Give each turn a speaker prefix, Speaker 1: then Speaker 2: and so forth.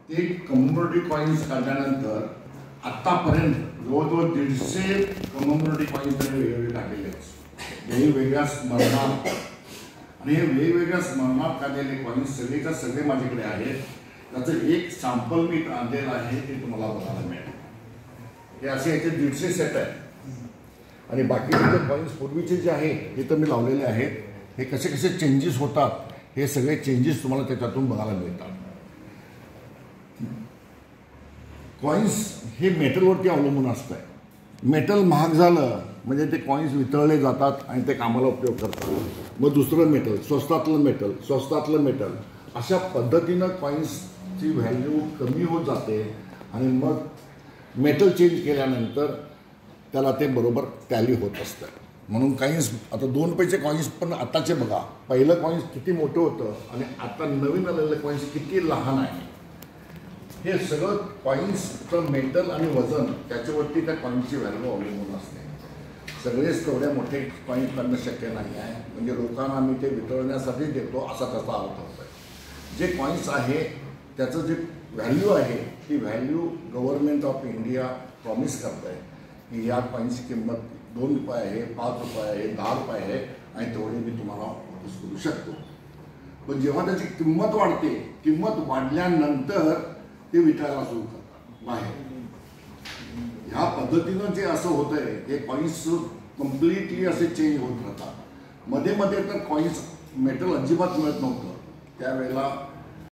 Speaker 1: ते community coins काढल्यानंतर आत्तापर्यंत जवळजवळ 150 कम्युनिटी कॉईन्स त्यांनी वेगवेगळे काढलेले आहेत वेगवेगळ्या स्मरणात. आणि हे वेगवेगळ्या स्मरणात काढलेले कॉईन्स सगळेच्या सगळे माझ्याकडे आहेत. त्याचं एक सॅम्पल मी आणलेलं आहे ते तुम्हाला बघायला मिळेल. हे असे याचे 150 सेट आहेत. आणि बाकीचे जे कॉईन्स पूर्वीचे जे आहेत हे तर मी लावलेले आहेत. हे कसे कसे चेंजेस होतात हे सगळे चेंजेस तुम्हाला त्याच्यातून बघायला मिळतात. कॉईन्स हे मेटलवरती अवलंबून असतं. मेटल महाग झालं म्हणजे ते कॉईन्स वितळले जातात आणि ते कामाला उपयोग करतात. मग दुसरं मेटल, स्वस्तातलं मेटल अशा पद्धतीनं कॉईन्सची व्हॅल्यू कमी होत जाते. आणि मग मेटल चेंज केल्यानंतर त्याला ते बरोबर टॅली होत असतं. म्हणून कॉईन्स आता 2 पैसे कॉईन्स पण आताचे बघा, पहिलं कॉईन्स किती मोठं होतं आणि आता नवीन आलेलं कॉईन्स किती लहान आहे. हे सगळं कॉईन्सचं मेटल आणि वजन त्याच्यावरती त्या कॉईन्सची व्हॅल्यू अवलंबून असते. सगळेच तेवढे मोठे कॉईन्स करणं शक्य नाही आहे. म्हणजे लोकांना आम्ही ते वितळण्यासाठीच देतो असा त्याचा अर्थ होतो. जे कॉईन्स आहे त्याचं जे व्हॅल्यू आहे ती value government of India promise करत आहे की या कॉईन्सची किंमत 2 रुपये आहे, 5 रुपये आहे, 10 रुपये आहे आणि तेवढे मी तुम्हाला वापस करू शकतो. पण जेव्हा त्याची किंमत वाढते, किंमत वाढल्यानंतर ते विकायला सुरू करतात बाहेर. ह्या पद्धतीनं जे असं होतं आहे हे कॉईन्स कम्प्लिटली असे चेंज होत राहतात. मध्ये मध्ये तर कॉईन्स मेटल अजिबात मिळत नव्हतं. त्यावेळेला